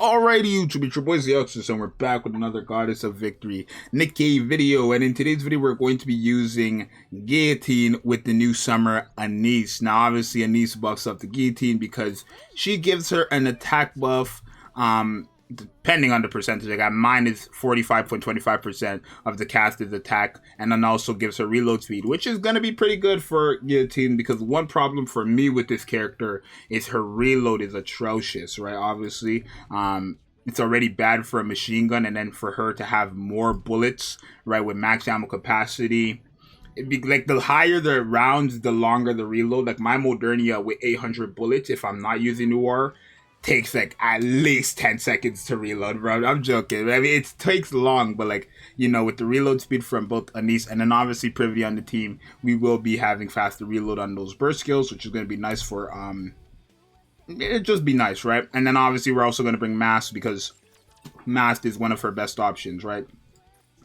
Alrighty, YouTube, it's your boy Zxous, and we're back with another Goddess of Victory Nikke video. And in today's video, we're going to be using Guillotine with the new summer ANIS. Now, obviously, ANIS buffs up the Guillotine because she gives her an attack buff, depending on the percentage. I got mine is 45.25% of the caster's attack, and then also gives her reload speed, which is going to be pretty good for Guillotine, because one problem for me with this character is her reload is atrocious, right? Obviously, it's already bad for a machine gun, and then for her to have more bullets, right, with max ammo capacity. It'd be like the higher the rounds, the longer the reload. Like my Modernia with 800 bullets, if I'm not using Noir, takes like at least 10 seconds to reload, bro. I'm joking. I mean, it takes long, but like, you know, with the reload speed from both ANIS and then obviously Privity on the team, we will be having faster reload on those burst skills, which is going to be nice for, it'd just be nice, right? And then obviously we're also going to bring Mask, because Mask is one of her best options, right?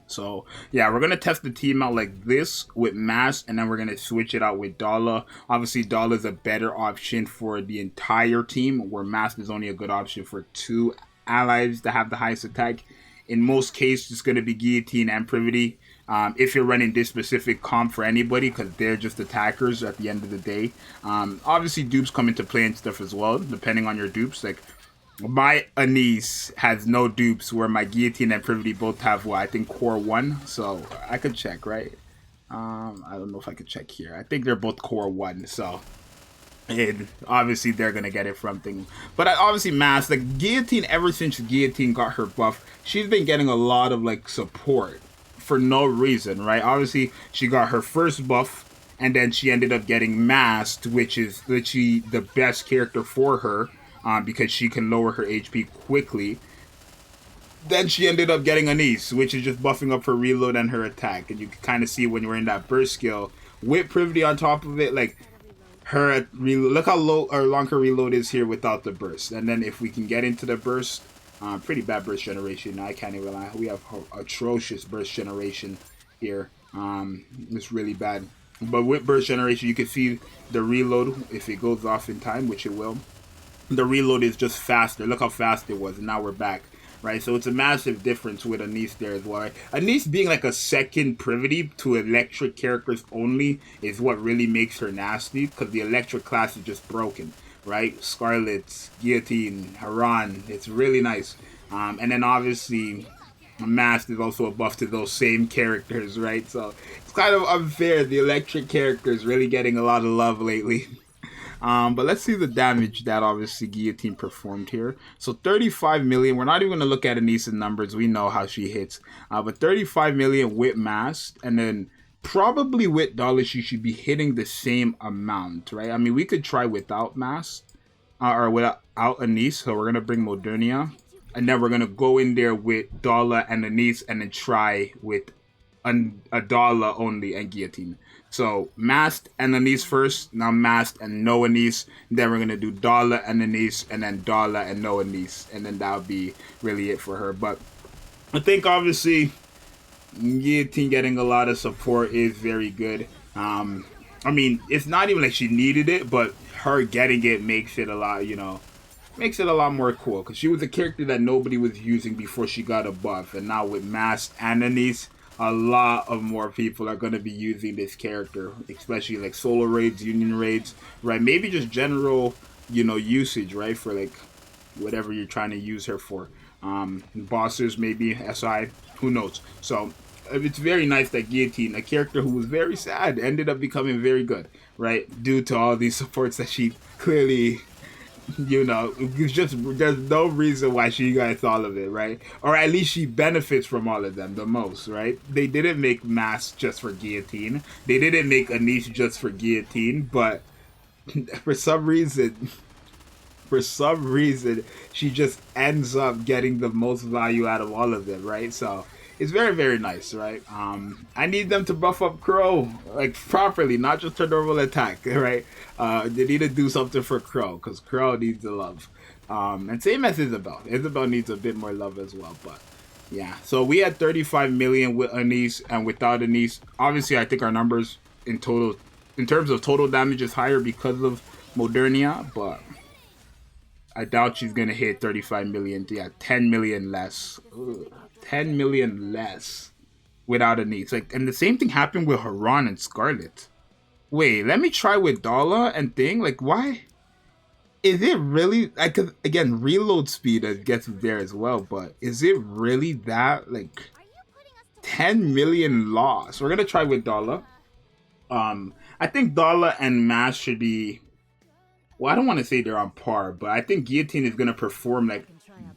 So, yeah, we're going to test the team out like this with Mask, and then we're going to switch it out with Dala. Obviously, Dala is a better option for the entire team, where Mask is only a good option for two allies that have the highest attack. In most cases, it's going to be Guillotine and Privity. If you're running this specific comp for anybody, because they're just attackers at the end of the day. Obviously, dupes come into play and stuff as well, depending on your dupes. Like, my ANIS has no dupes, where my Guillotine and Privity both have, what, I think core 1, so I could check, right? I don't know if I could check here. I think they're both core 1, so and obviously they're gonna get it from things. But obviously Mask, like Guillotine, ever since Guillotine got her buff, she's been getting a lot of like support for no reason, right? Obviously she got her first buff, and then she ended up getting Masked, which is literally the best character for her. Because she can lower her HP quickly. Then she ended up getting ANIS, which is just buffing up her reload and her attack. And you can kind of see when you're in that burst skill with Privity on top of it, like her look how low or long her reload is here without the burst. And then if we can get into the burst, pretty bad burst generation. I can't even lie. We have atrocious burst generation here. It's really bad. But with burst generation, you can see the reload if it goes off in time, which it will. The reload is just faster. Look how fast it was, and now we're back, right? So it's a massive difference with ANIS there as well, right? ANIS being like a second Privity to electric characters only is what really makes her nasty, because the electric class is just broken, right? Scarlet, Guillotine, Haran, it's really nice. And then obviously Mask is also a buff to those same characters, right? So it's kind of unfair. The electric characters really getting a lot of love lately. But let's see the damage that obviously Guillotine performed here. So 35 million. We're not even going to look at ANIS numbers. We know how she hits. But 35 million with Mask. And then probably with Dala, she should be hitting the same amount, right? I mean, we could try without Mask. Or without ANIS. So we're going to bring Modernia. And then we're going to go in there with Dala and ANIS. And then try with a Dala only and Guillotine. So Masked and ANIS first, now Masked and no ANIS. Then we're gonna do Dala and ANIS, and then Dala and no ANIS, and then that'll be really it for her. But I think obviously Guillotine getting a lot of support is very good. I mean, it's not even like she needed it, but her getting it makes it a lot, you know, makes it a lot more cool, because she was a character that nobody was using before she got a buff, and now with Masked and ANIS, a lot of more people are going to be using this character, especially like solo raids, union raids, right? Maybe just general, you know, usage, right? For like whatever you're trying to use her for. Bosses, maybe, SI, who knows? So it's very nice that Guillotine, a character who was very sad, ended up becoming very good, right? Due to all these supports that she clearly, you know, it's just, there's no reason why she gets all of it, right? Or at least she benefits from all of them the most, right? They didn't make Mask just for Guillotine. They didn't make ANIS just for Guillotine, but for some reason, she just ends up getting the most value out of all of them, right? So it's very, very nice, right? I need them to buff up Crow, like, properly, not just her normal attack, right? They need to do something for Crow, because Crow needs the love. And same as Isabel. Isabel needs a bit more love as well, but yeah. So we had 35 million with ANIS, and without ANIS, obviously I think our numbers in total, in terms of total damage, is higher because of Modernia, but I doubt she's gonna hit 35 million. Yeah, 10 million less. Ugh, 10 million less without ANIS. Like, and the same thing happened with Haran and Scarlet. Wait, let me try with Dala and thing. Like, why? Is it really? I could again reload speed gets there as well, but is it really that like 10 million loss? We're gonna try with Dala. I think Dala and Mass should be. Well, I don't want to say they're on par, but I think Guillotine is gonna perform like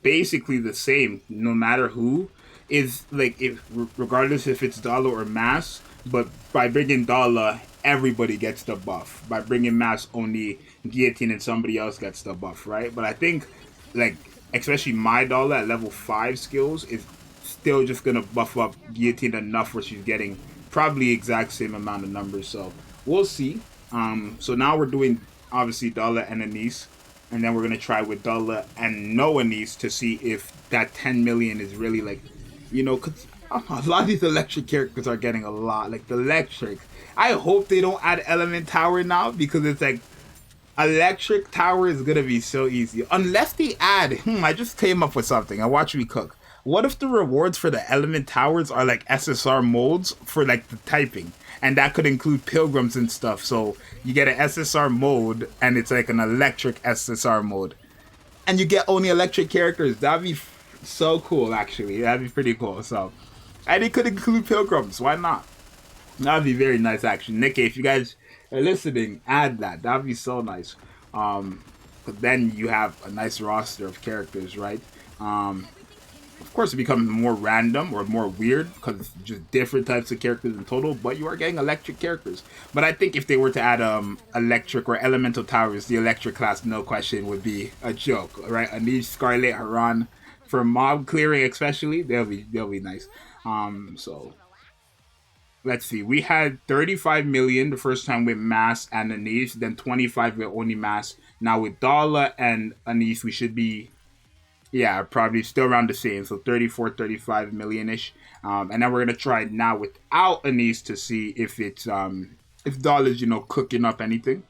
basically the same, no matter who is like if regardless if it's Dala or Mass. But by bringing Dala, everybody gets the buff. By bringing Mass, only Guillotine and somebody else gets the buff, right? But I think like especially my Dala at level 5 skills is still just gonna buff up Guillotine enough where she's getting probably exact same amount of numbers. So we'll see. So now we're doing obviously Dala and ANIS, and then we're gonna try with Dala and no ANIS to see if that 10 million is really like, you know, cause a lot of these electric characters are getting a lot. Like the electric, I hope they don't add element tower now, because it's like electric tower is gonna be so easy unless they add. I just came up with something. I watch me cook. What if the rewards for the element towers are like SSR modes for like the typing? And that could include pilgrims and stuff. So you get an SSR mode and it's like an electric SSR mode. And you get only electric characters. That'd be so cool, actually. That'd be pretty cool. So, and it could include pilgrims. Why not? That'd be very nice, actually. Nikke, if you guys are listening, add that. That'd be so nice. But then you have a nice roster of characters, right? Of course, it becomes more random or more weird because it's just different types of characters in total, but you are getting electric characters. But I think if they were to add electric or elemental towers, the electric class, no question, would be a joke, right? ANIS, Scarlet, Haran, for mob clearing especially, they'll be nice. So let's see. We had 35 million the first time with Mass and ANIS, then 25 with only Mass. Now with Dala and ANIS, we should be, yeah, probably still around the same. So 34, 35 million-ish. And then we're going to try now without ANIS to see if it's, if Dala's, you know, cooking up anything.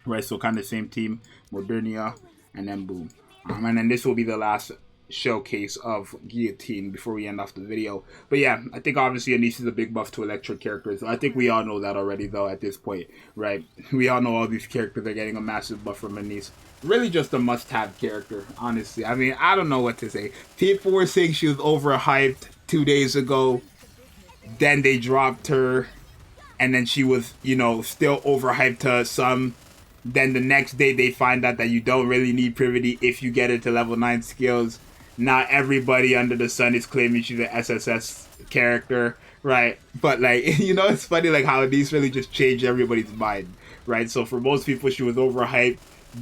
Right, so kind of same team, Modernia, and then boom. And then this will be the last showcase of Guillotine before we end off the video. But yeah, I think obviously ANIS is a big buff to electric characters. I think we all know that already though at this point, right? We all know all these characters are getting a massive buff from ANIS. Really just a must-have character, honestly. I mean, I don't know what to say. People were saying she was overhyped 2 days ago. Then they dropped her. And then she was, you know, still overhyped to some. Then the next day they find out that you don't really need Privity if you get it to level 9 skills. Not everybody under the sun is claiming she's an SSS character, right? But like, you know, it's funny like how these really just changed everybody's mind, right? So for most people she was overhyped.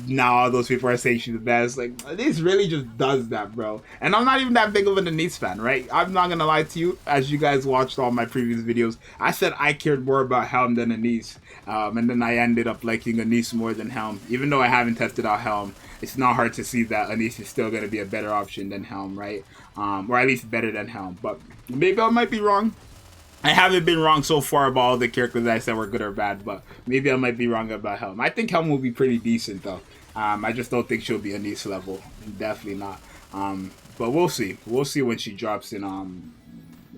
Now all those people are saying she's the best. Like, this really just does that, bro. And I'm not even that big of an ANIS fan, right? I'm not gonna lie to you. As you guys watched all my previous videos, I said I cared more about Helm than ANIS. And then I ended up liking ANIS more than Helm. Even though I haven't tested out Helm, it's not hard to see that ANIS is still gonna be a better option than Helm, right? Or at least better than Helm. But maybe I might be wrong. I haven't been wrong so far about all the characters that I said were good or bad, but maybe I might be wrong about Helm. I think Helm will be pretty decent, though. I just don't think she'll be ANIS level. Definitely not. But we'll see. We'll see when she drops in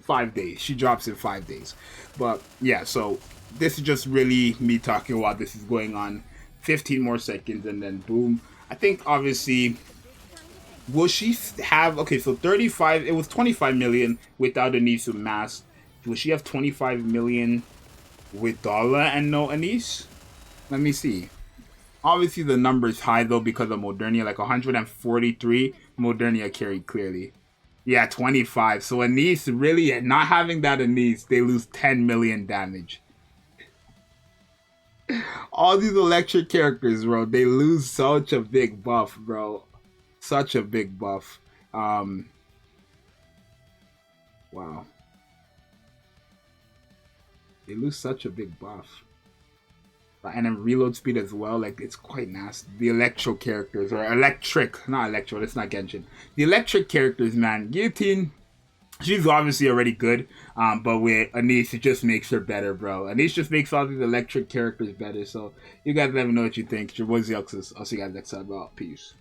5 days. She drops in 5 days. But, yeah, so this is just really me talking while this is going on. 15 more seconds, and then boom. I think, obviously... Will she have... Okay, so 35... It was 25 million without ANIS with Mass. Will she have 25 million with Dala and no ANIS? Let me see. Obviously, the number is high, though, because of Modernia. Like, 143, Modernia carried clearly. Yeah, 25. So, ANIS, really, not having that ANIS, they lose 10 million damage. All these electric characters, bro, they lose such a big buff, bro. Such a big buff. Wow. They lose such a big buff. And then reload speed as well, like it's quite nasty. The electro characters, or electric, not electro, that's not Genshin. The electric characters, man, Guillotine, she's obviously already good, but with ANIS, it just makes her better, bro. ANIS just makes all these electric characters better, so you guys let me know what you think. It's your boy Zxous. I'll see you guys next time, bro. Peace.